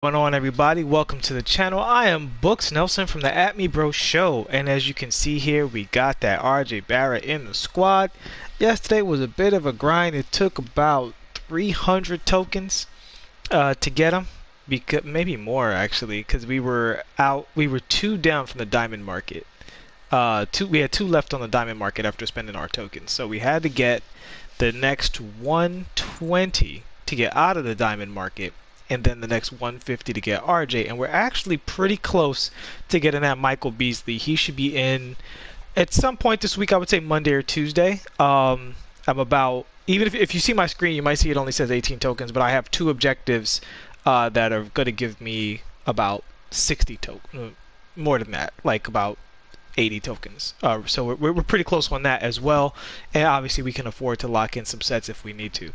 What's going on, everybody? Welcome to the channel. I am Books Nelson from the At Me Bro Show, and as you can see here, we got that RJ Barrett in the squad. Yesterday was a bit of a grind. It took about 300 tokens to get him, because maybe more actually, because we were two down from the diamond market. We had two left on the diamond market after spending our tokens, so we had to get the next 120 to get out of the diamond market, and then the next 150 to get RJ, and we're actually pretty close to getting that Michael Beasley. He should be in at some point this week. I would say Monday or Tuesday. I'm about, even if you see my screen, you might see it only says 18 tokens, but I have two objectives that are going to give me about 60 tokens, more than that, like about 80 tokens. So we're pretty close on that as well, and obviously we can afford to lock in some sets if we need to.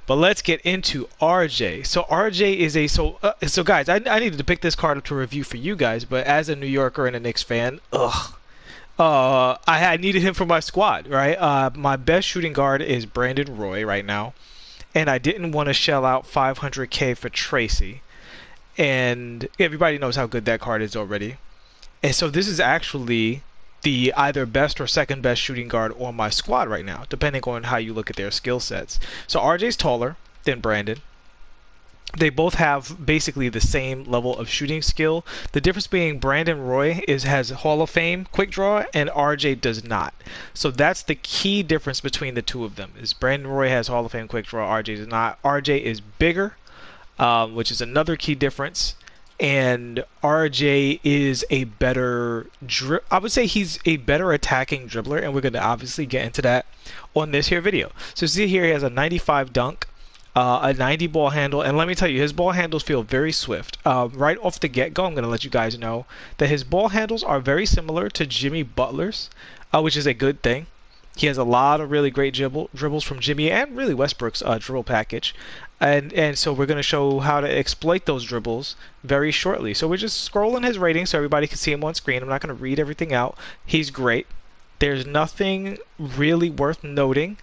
But let's get into RJ. So RJ is so guys, I needed to pick this card up to review for you guys, but as a New Yorker and a Knicks fan, I needed him for my squad, right? My best shooting guard is Brandon Roy right now, and I didn't want to shell out 500k for Tracy, and everybody knows how good that card is already. And so this is actually the either best or second best shooting guard on my squad right now, depending on how you look at their skill sets. So RJ's taller than Brandon. They both have basically the same level of shooting skill. The difference being Brandon Roy has Hall of Fame quick draw and RJ does not. So that's the key difference between the two of them. Is Brandon Roy has Hall of Fame quick draw, RJ does not. RJ is bigger, which is another key difference. And RJ is a better I would say he's a better attacking dribbler, and we're going to obviously get into that on this here video. So see here, he has a 95 dunk, a 90 ball handle, and let me tell you, his ball handles feel very swift. Right off the get-go, I'm going to let you guys know that his ball handles are very similar to Jimmy Butler's, which is a good thing. He has a lot of really great dribbles from Jimmy and really Westbrook's dribble package. And so we're going to show how to exploit those dribbles very shortly. So we're just scrolling his ratings so everybody can see him on screen. I'm not going to read everything out. He's great. There's nothing really worth noting.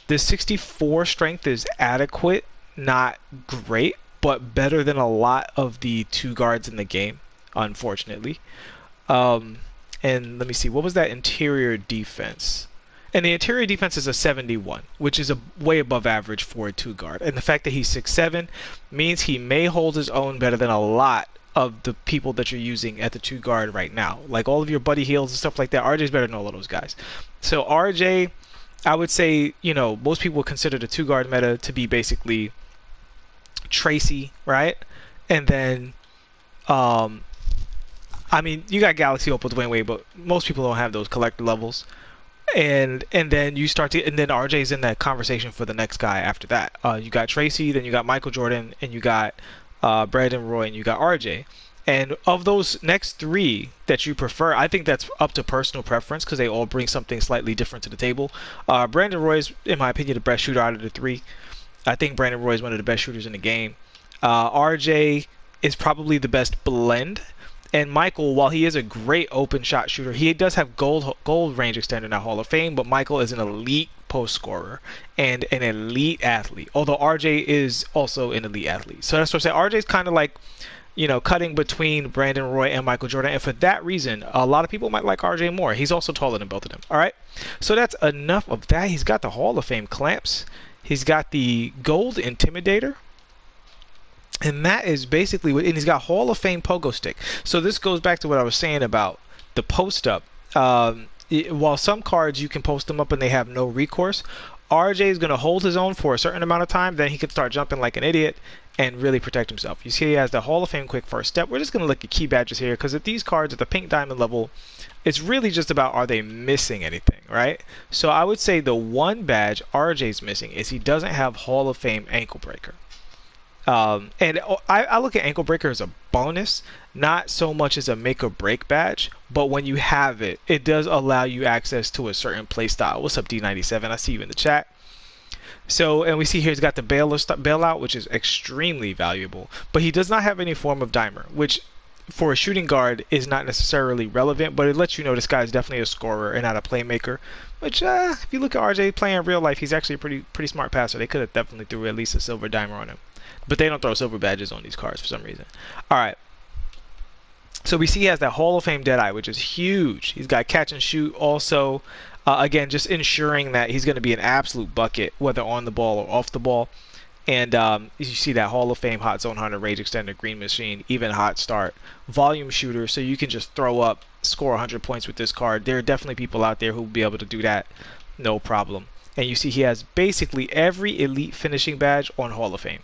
The 64 strength is adequate, not great, but better than a lot of the two guards in the game, unfortunately. And let me see, what was that interior defense? And the interior defense is a 71, which is way above average for a two guard. And the fact that he's 6'7" means he may hold his own better than a lot of the people that you're using at the two guard right now. Like all of your Buddy Hields and stuff like that, RJ's better than all of those guys. So RJ, I would say, most people would consider the two guard meta to be basically Tracy, right? And then, I mean, you got Galaxy Hope with Dwayne Wade, but most people don't have those collector levels. And then you start to, and then RJ's in that conversation for the next guy after that. You got Tracy, then you got Michael Jordan, and you got Brandon Roy, and you got RJ. And of those next three that you prefer, I think that's up to personal preference because they all bring something slightly different to the table. Brandon Roy is, in my opinion, the best shooter out of the three. I think Brandon Roy is one of the best shooters in the game. RJ is probably the best blend. And Michael, while he is a great open shot shooter, he does have gold range extender, not Hall of Fame, but Michael is an elite post scorer and an elite athlete, although RJ is also an elite athlete. So that's what I'm saying. RJ is kind of like, cutting between Brandon Roy and Michael Jordan, and for that reason, a lot of people might like RJ more. He's also taller than both of them. All right, so that's enough of that. He's got the Hall of Fame clamps. He's got the gold intimidator. And that is basically what, and he's got Hall of Fame pogo stick. So this goes back to what I was saying about the post up. While some cards you can post them up and they have no recourse, RJ is going to hold his own for a certain amount of time. Then he can start jumping like an idiot and really protect himself. You see, he has the Hall of Fame quick first step. We're just going to look at key badges here because at these cards at the pink diamond level, it's really just about are they missing anything, right? So I would say the one badge RJ's missing is he doesn't have Hall of Fame ankle breaker. And I look at ankle breaker as a bonus, not so much as a make or break badge, but when you have it, it does allow you access to a certain play style. What's up, D97? I see you in the chat. So, and we see here he's got the bailout, which is extremely valuable, but he does not have any form of dimer, which for a shooting guard is not necessarily relevant, but it lets you know this guy is definitely a scorer and not a playmaker. Which, if you look at RJ playing in real life, he's actually a pretty smart passer. They could have definitely threw at least a silver dimer on him. But they don't throw silver badges on these cards for some reason. All right. So we see he has that Hall of Fame Deadeye, which is huge. He's got catch and shoot also. Again, just ensuring that he's going to be an absolute bucket, whether on the ball or off the ball. And you see that Hall of Fame Hot Zone Hunter, Rage Extender, Green Machine, even Hot Start, Volume Shooter, so you can just throw up, score 100 points with this card. There are definitely people out there who will be able to do that, no problem. And you see he has basically every elite finishing badge on Hall of Fame,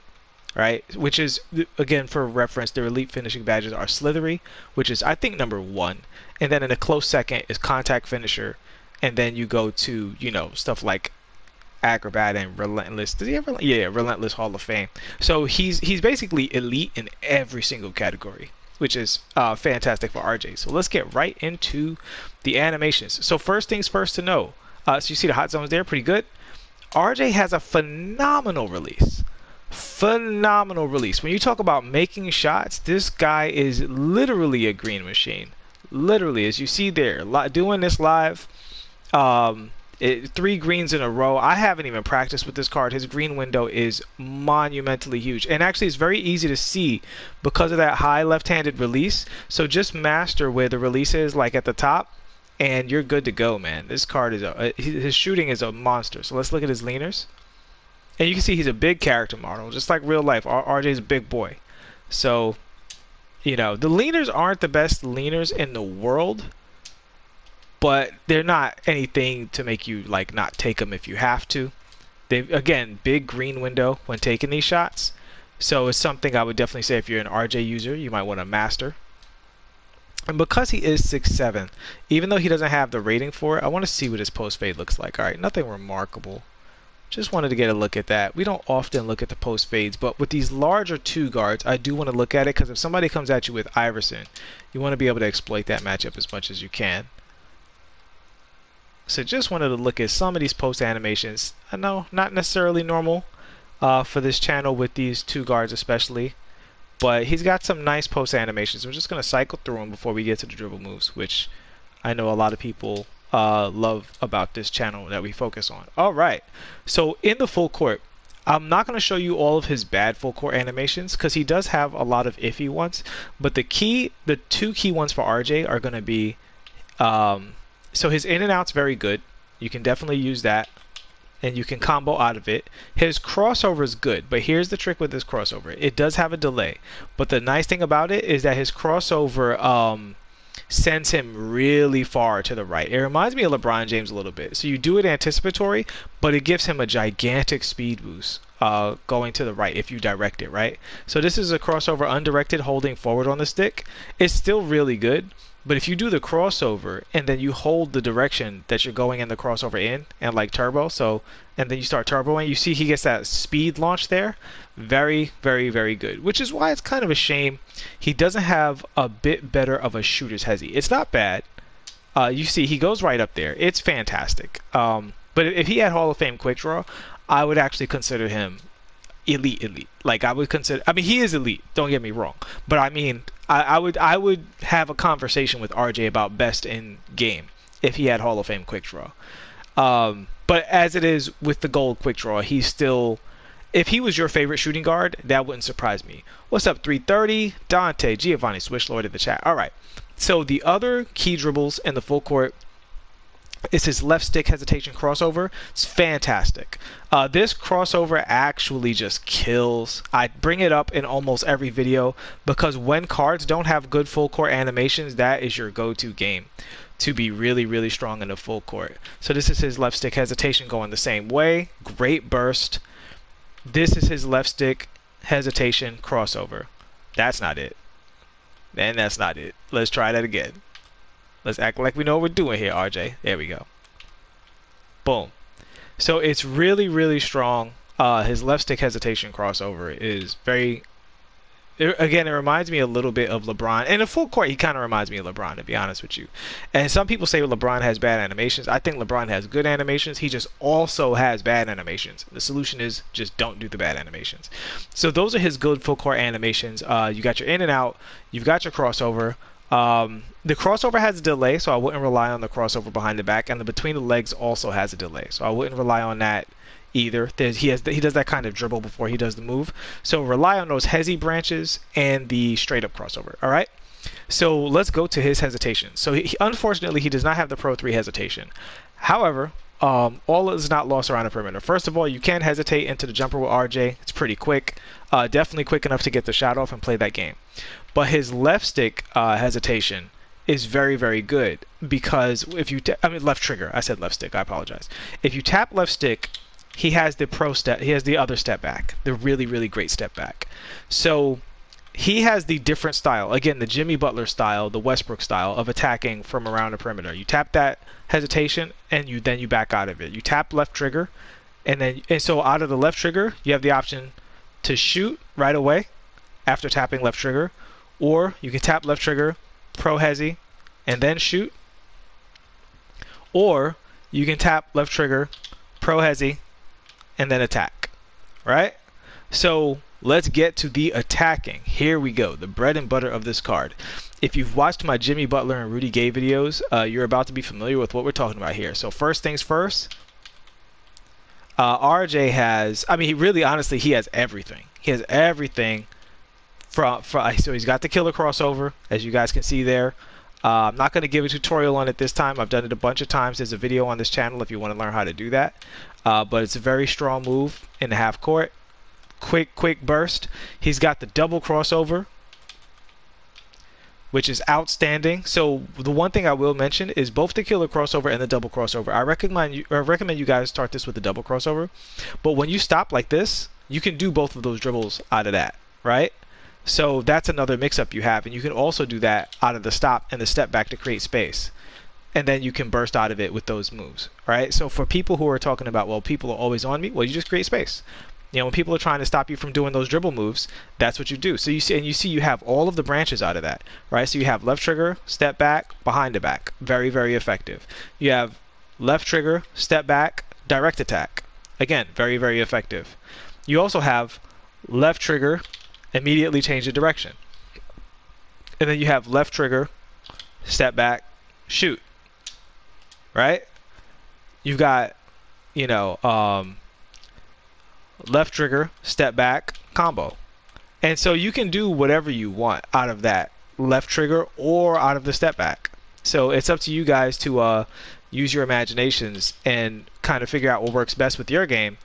right? Which is, again, for reference, their elite finishing badges are Slithery, which is, I think, #1. And then in a close second is Contact Finisher. And then you go to, you know, stuff like Acrobat and Relentless. Does he have Relentless Hall of Fame? So he's basically elite in every single category, which is fantastic for RJ. So let's get right into the animations. So first things first to know. So you see the hot zones there, pretty good. RJ has a phenomenal release. Phenomenal release. When you talk about making shots, this guy is literally a green machine. Literally, as you see there, doing this live. 3 greens in a row. I haven't even practiced with this card. His green window is monumentally huge, and actually it's very easy to see because of that high left-handed release. So just master where the release is, like at the top, and you're good to go, man. This card is his shooting is a monster. So let's look at his leaners, and you can see he's a big character model, just like real life. RJ's a big boy. So you know the leaners aren't the best leaners in the world, but they're not anything to make you like not take them if you have to. They, again, big green window when taking these shots. So it's something I would definitely say if you're an RJ user, you might want to master. And because he is 6'7", even though he doesn't have the rating for it, I want to see what his post fade looks like. All right, nothing remarkable. Just wanted to get a look at that. We don't often look at the post fades, but with these larger 2 guards, I do want to look at it because if somebody comes at you with Iverson, you want to be able to exploit that matchup as much as you can. So just wanted to look at some of these post animations. I know not necessarily normal for this channel with these 2 guards especially, but he's got some nice post animations. I'm just going to cycle through them before we get to the dribble moves, which I know a lot of people love about this channel that we focus on. Alright, so in the full court, I'm not going to show you all of his bad full court animations because he does have a lot of iffy ones, but the 2 key ones for RJ are going to be so his in and out's very good. You can definitely use that, and you can combo out of it. His crossover is good, but here's the trick with this crossover. It does have a delay, but the nice thing about it is that his crossover sends him really far to the right. It reminds me of LeBron James a little bit. So you do it anticipatory, but it gives him a gigantic speed boost going to the right if you direct it, right? So this is a crossover undirected holding forward on the stick. It's still really good. But if you do the crossover and then you hold the direction that you're going in the crossover in and like turbo, and then you start turboing, you see he gets that speed launch there. Very, very, very good. Which is why it's kind of a shame he doesn't have a bit better of a shooter's hezzy. It's not bad. You see he goes right up there. It's fantastic. But if he had Hall of Fame quick draw, I would actually consider him elite. Like I would consider, I mean he is elite, don't get me wrong, but I mean I would have a conversation with RJ about best in game if he had Hall of Fame quick draw. But as it is with the gold quick draw, he's still, if he was your favorite shooting guard, that wouldn't surprise me. What's up 330 Dante Giovanni Swish Lord in the chat. All right, so the other key dribbles in the full court is his left stick hesitation crossover. It's fantastic. This crossover actually just kills. I bring it up in almost every video because when cards don't have good full court animations, that is your go-to game to be really, really strong in the full court. So this is his left stick hesitation going the same way. Great burst. This is his left stick hesitation crossover. That's not it. And that's not it. Let's try that again. Let's act like we know what we're doing here, RJ. There we go. Boom. So it's really, really strong. His left stick hesitation crossover is very... Again, it reminds me a little bit of LeBron. In a full court, he kind of reminds me of LeBron, to be honest with you. And some people say LeBron has bad animations. I think LeBron has good animations. He just also has bad animations. The solution is just don't do the bad animations. So those are his good full court animations. You got your in and out. You've got your crossover. The crossover has a delay, so I wouldn't rely on the crossover behind the back, and the between the legs also has a delay, so I wouldn't rely on that either. He does that kind of dribble before he does the move. So rely on those hezzy branches and the straight up crossover. All right. So let's go to his hesitation. So unfortunately, he does not have the Pro 3 hesitation. However, all is not lost around the perimeter. First of all, you can hesitate into the jumper with RJ. It's pretty quick. Definitely quick enough to get the shot off and play that game. But his left stick hesitation is very, very good because if you, left trigger. I said left stick. I apologize. If you tap left stick, he has the pro step. He has the other step back. The really, really great step back. So he has the different style. Again, the Jimmy Butler style, the Westbrook style of attacking from around the perimeter. You tap that hesitation and you back out of it. You tap left trigger, and so out of the left trigger, you have the option to shoot right away after tapping left trigger, or you can tap left trigger, pro hezi, and then shoot, or you can tap left trigger, pro hezi, and then attack. Right? So let's get to the attacking. Here we go, the bread and butter of this card. If you've watched my Jimmy Butler and Rudy Gay videos, you're about to be familiar with what we're talking about here. So first things first, RJ has, he really, honestly, he has everything. He has everything so he's got the killer crossover, as you guys can see there. I'm not going to give a tutorial on it this time. I've done it a bunch of times. There's a video on this channel if you want to learn how to do that. But it's a very strong move in the half court. Quick burst. He's got the double crossover, which is outstanding. So the one thing I will mention is both the killer crossover and the double crossover. I recommend you guys start this with the double crossover. But when you stop like this, you can do both of those dribbles out of that, right? So that's another mix-up you have. And you can also do that out of the stop and the step back to create space. And then you can burst out of it with those moves, right? So for people who are talking about, well, people are always on me, well, you just create space. You know, when people are trying to stop you from doing those dribble moves, that's what you do. So you see you have all of the branches out of that, right? So you have left trigger, step back, behind the back. Very, very effective. You have left trigger, step back, direct attack. Again, very, very effective. You also have left trigger, immediately change the direction. And then you have left trigger, step back, shoot. Right? You've got, left trigger, step back, combo. And so you can do whatever you want out of that left trigger or out of the step back. So it's up to you guys to use your imaginations and kind of figure out what works best with your game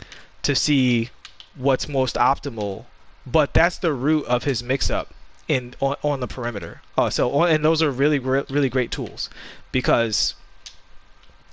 to see what's most optimal. But that's the root of his mix-up on the perimeter. And those are really, really great tools because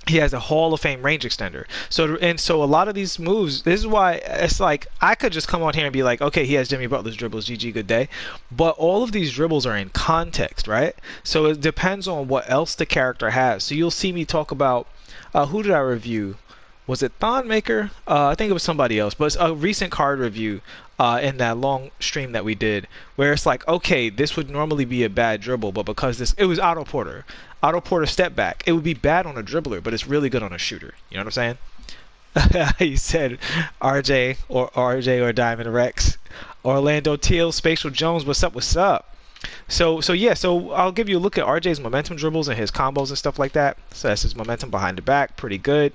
he has a Hall of Fame range extender. So a lot of these moves, this is why it's like I could just come on here and be like, okay, he has Jimmy Butler's dribbles, GG, good day. But all of these dribbles are in context, right? So it depends on what else the character has. So you'll see me talk about, who did I review? Was it Thonmaker? I think it was somebody else, but it's a recent card review in that long stream that we did where it's like, okay, this would normally be a bad dribble, but because it was Otto Porter step back, it would be bad on a dribbler, but it's really good on a shooter. You know what I'm saying? He said RJ or Diamond Rex. Orlando Teal, Spatial Jones, what's up? So I'll give you a look at RJ's momentum dribbles and his combos and stuff like that. So that's his momentum behind the back, pretty good.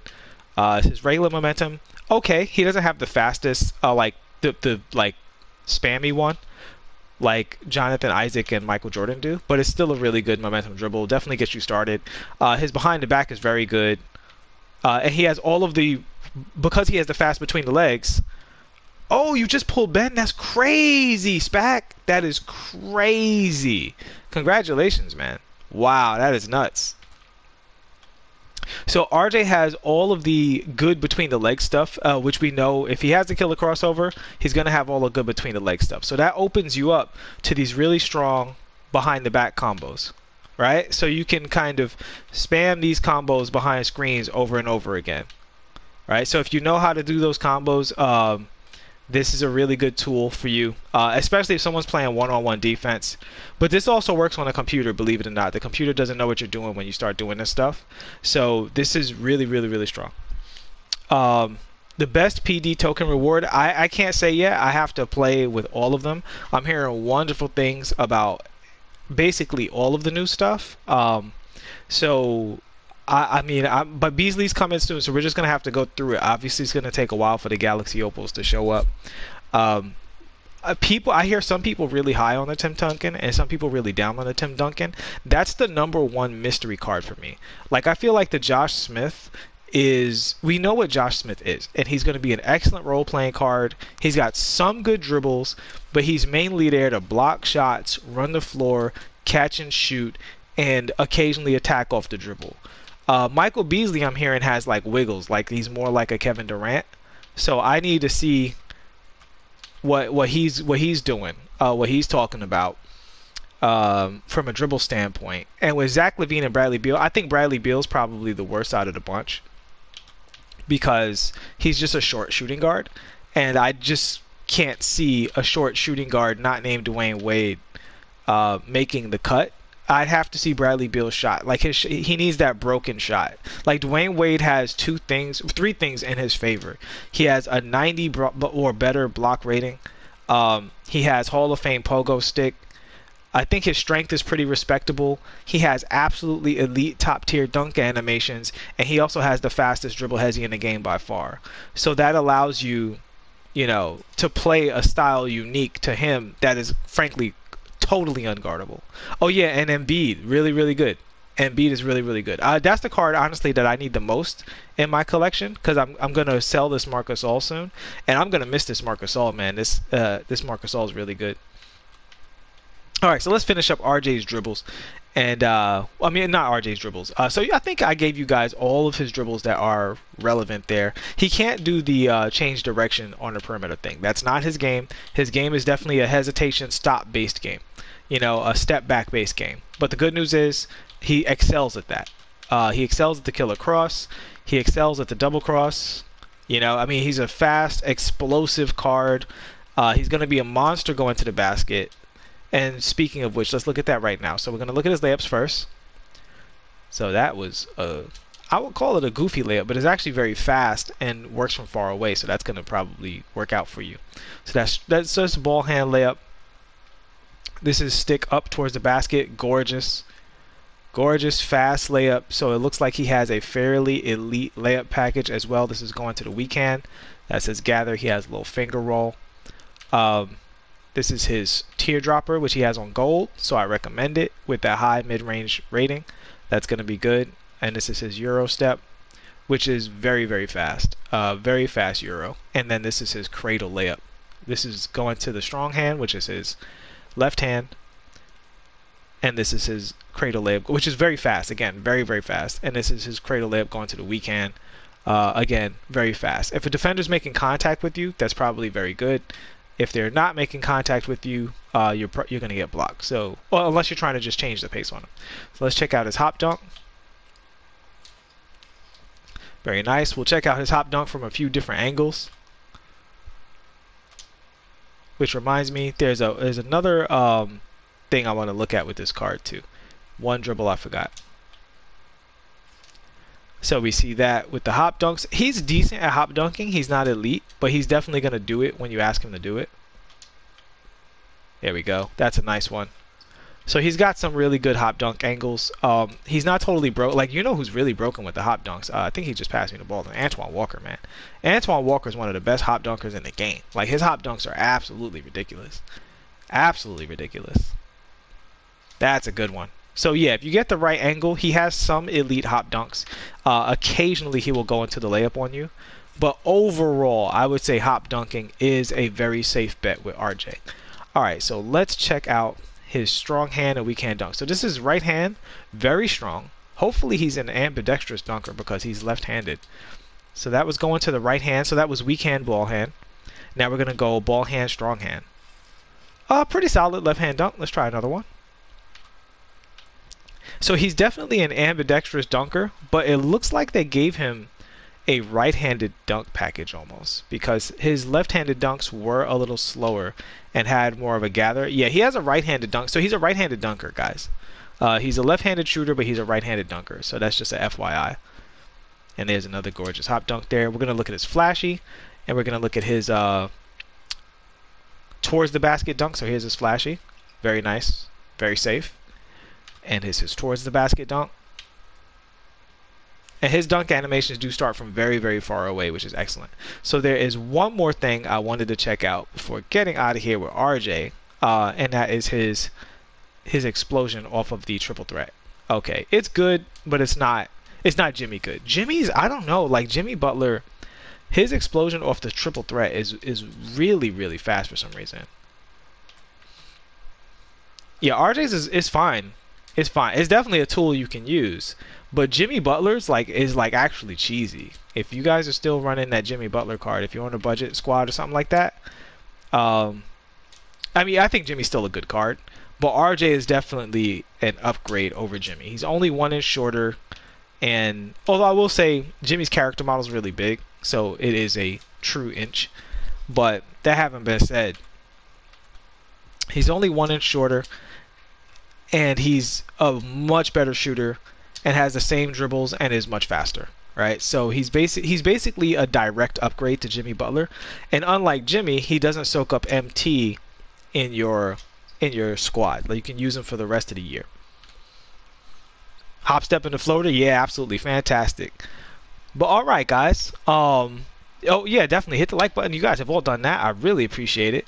His regular momentum, okay. He doesn't have the fastest, the spammy one, like Jonathan Isaac and Michael Jordan do, but it's still a really good momentum dribble. Definitely gets you started. His behind the back is very good, and he has because he has the fast between the legs. Oh, you just pulled Ben? That's crazy, Spac. That is crazy. Congratulations, man. Wow, that is nuts. So RJ has all of the good between the leg stuff, which we know if he has the killer crossover, he's going to have all the good between the leg stuff. So that opens you up to these really strong behind the back combos, right? So you can kind of spam these combos behind screens over and over again, right? So if you know how to do those combos, this is a really good tool for you, especially if someone's playing one-on-one defense. But this also works on a computer, believe it or not. The computer doesn't know what you're doing when you start doing this stuff. So this is really, really, really strong. The best PD token reward, I can't say yet. I have to play with all of them. I'm hearing wonderful things about basically all of the new stuff. So but Beasley's coming soon, so we're just gonna have to go through it. Obviously, it's gonna take a while for the Galaxy Opals to show up. Um, I hear some people really high on the Tim Duncan and some people really down on the Tim Duncan. That's the number one mystery card for me. Like, I feel like the Josh Smith is, we know what Josh Smith is, and he's going to be an excellent role playing card. He's got some good dribbles, but he's mainly there to block shots, run the floor, catch and shoot, and occasionally attack off the dribble. Michael Beasley, I'm hearing, has like wiggles, like he's more like a Kevin Durant. So I need to see what he's doing, what he's talking about from a dribble standpoint. And with Zach LaVine and Bradley Beal, I think Bradley Beal's probably the worst out of the bunch because he's just a short shooting guard, and I just can't see a short shooting guard not named Dwayne Wade making the cut. I'd have to see Bradley Beal's shot. Like he needs that broken shot. Like Dwayne Wade has three things in his favor. He has a 90 or better block rating. He has Hall of Fame pogo stick. I think his strength is pretty respectable. He has absolutely elite top tier dunk animations, and he also has the fastest dribble hezzy in the game by far. So that allows you, to play a style unique to him that is frankly totally unguardable. Oh yeah, and Embiid, really, really good. Embiid is really, really good. That's the card, honestly, that I need the most in my collection because I'm gonna sell this Marc Gasol soon, and I'm gonna miss this Marc Gasol, man. This Marc Gasol is really good. All right, so let's finish up RJ's dribbles, and not RJ's dribbles. So I think I gave you guys all of his dribbles that are relevant there. He can't do the change direction on the perimeter thing. That's not his game. His game is definitely a hesitation stop based game, a step back based game. But the good news is he excels at that. He excels at the killer cross. He excels at the double cross. He's a fast, explosive card. He's going to be a monster going to the basket. And speaking of which, let's look at that right now. So we're going to look at his layups first. So that was I would call it a goofy layup, but it's actually very fast and works from far away. So that's going to probably work out for you. So that's just a ball hand layup. This is stick up towards the basket. Gorgeous fast layup. So it looks like he has a fairly elite layup package as well. This is going to the weekend. That says gather. He has a little finger roll. This is his teardropper, which he has on gold, so I recommend it with that high mid-range rating. That's going to be good. And this is his Euro step, which is very, very fast. Very fast Euro. And then this is his cradle layup. This is going to the strong hand, which is his left hand. And this is his cradle layup, which is very fast. Again, very, very fast. And this is his cradle layup going to the weak hand. Again, very fast. If a defender's making contact with you, that's probably very good. If they're not making contact with you, you're going to get blocked. So, unless you're trying to just change the pace on him. So let's check out his hop dunk. Very nice. We'll check out his hop dunk from a few different angles. Which reminds me, there's another thing I want to look at with this card too. One dribble I forgot. So we see that with the hop dunks. He's decent at hop dunking. He's not elite, but he's definitely going to do it when you ask him to do it. There we go. That's a nice one. So he's got some really good hop dunk angles. He's not totally broke. Like, who's really broken with the hop dunks? I think he just passed me the ball. Antoine Walker, man. Antoine Walker is one of the best hop dunkers in the game. Like, his hop dunks are absolutely ridiculous. Absolutely ridiculous. That's a good one. So yeah, if you get the right angle, he has some elite hop dunks. Occasionally he will go into the layup on you. But overall, I would say hop dunking is a very safe bet with RJ. Alright, so let's check out his strong hand and weak hand dunk. So this is right hand, very strong. Hopefully he's an ambidextrous dunker because he's left-handed. So that was going to the right hand. So that was weak hand, ball hand. Now we're going to go ball hand, strong hand. Pretty solid left hand dunk. Let's try another one. So he's definitely an ambidextrous dunker, but it looks like they gave him a right-handed dunk package almost because his left-handed dunks were a little slower and had more of a gather. Yeah, he has a right-handed dunk, so he's a right-handed dunker, guys. He's a left-handed shooter, but he's a right-handed dunker, so that's just a FYI. And there's another gorgeous hop dunk there. We're going to look at his flashy, and we're going to look at his towards the basket dunk. So here's his flashy. Very nice, very safe. And his towards the basket dunk. And his dunk animations do start from very, very far away, which is excellent. So there is one more thing I wanted to check out before getting out of here with RJ, and that is his explosion off of the triple threat. Okay, it's good, but it's not Jimmy good. Jimmy's, I don't know, like Jimmy Butler, his explosion off the triple threat is really, really fast for some reason. Yeah, RJ's is fine. It's fine. It's definitely a tool you can use. But Jimmy Butler's is actually cheesy. If you guys are still running that Jimmy Butler card, if you're on a budget squad or something like that, I mean, I think Jimmy's still a good card, but RJ is definitely an upgrade over Jimmy. He's only 1 inch shorter, and although I will say Jimmy's character model is really big, so it is a true inch. But that having been said, he's only 1 inch shorter, and he's a much better shooter and has the same dribbles and is much faster, right? So he's basically a direct upgrade to Jimmy Butler, and unlike Jimmy, he doesn't soak up MT in your squad. Like, you can use him for the rest of the year. Hop step in the floater, yeah, absolutely fantastic. But all right, guys. Oh yeah, definitely hit the like button. You guys have all done that. I really appreciate it.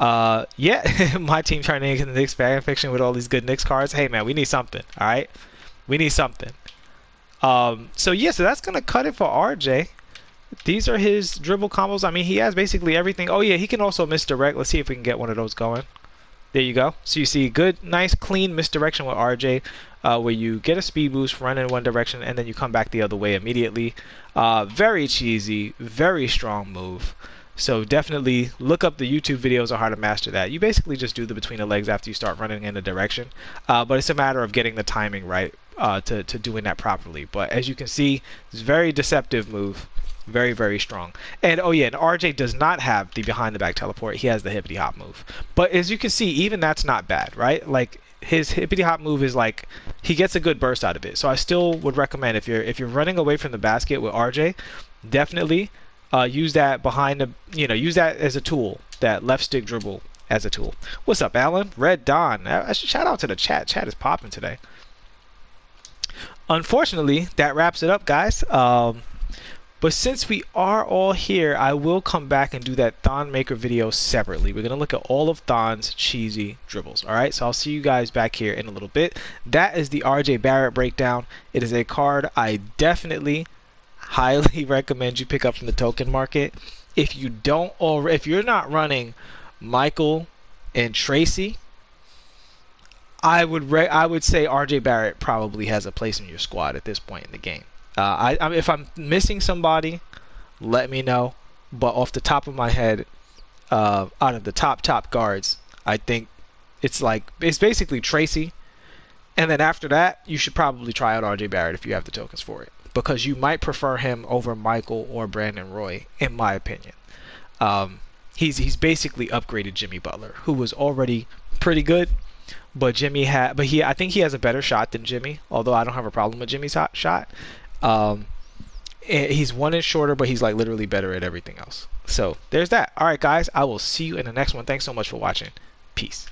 Yeah, my team trying to get the Knicks fan fiction with all these good Knicks cards. Hey man, we need something. All right, we need something. So yeah, so that's gonna cut it for RJ. These are his dribble combos. I mean, he has basically everything. Oh yeah, he can also misdirect. Let's see if we can get one of those going. There you go. So you see good, nice, clean misdirection with RJ, where you get a speed boost, run in one direction, and then you come back the other way immediately. Very cheesy, very strong move. So definitely look up the YouTube videos on how to master that. You basically just do the between the legs after you start running in a direction, but it's a matter of getting the timing right to doing that properly. But as you can see, it's a very deceptive move. Very, very strong. And oh yeah, and RJ does not have the behind the back teleport. He has the hippity hop move. But as you can see, even that's not bad, right? Like, his hippity hop move is like, he gets a good burst out of it. So I still would recommend, if you're running away from the basket with RJ, definitely use that behind the, use that as a tool, that left stick dribble as a tool. What's up, Alan? Red Dawn. Shout out to the chat. Chat is popping today. Unfortunately, that wraps it up, guys. But since we are all here, I will come back and do that Thon Maker video separately. We're going to look at all of Thon's cheesy dribbles. Alright, so I'll see you guys back here in a little bit. That is the RJ Barrett breakdown. It is a card I definitely highly recommend you pick up from the token market. If you don't, or if you're not running Michael and Tracy, I would say RJ Barrett probably has a place in your squad at this point in the game. If I'm missing somebody, let me know. But off the top of my head, out of the top guards, I think it's basically Tracy, and then after that, you should probably try out RJ Barrett if you have the tokens for it, because you might prefer him over Michael or Brandon Roy, in my opinion. He's basically upgraded Jimmy Butler, who was already pretty good, but I think he has a better shot than Jimmy. Although I don't have a problem with Jimmy's shot. He's 1 inch shorter, but he's like literally better at everything else. So there's that. All right, guys, I will see you in the next one. Thanks so much for watching. Peace.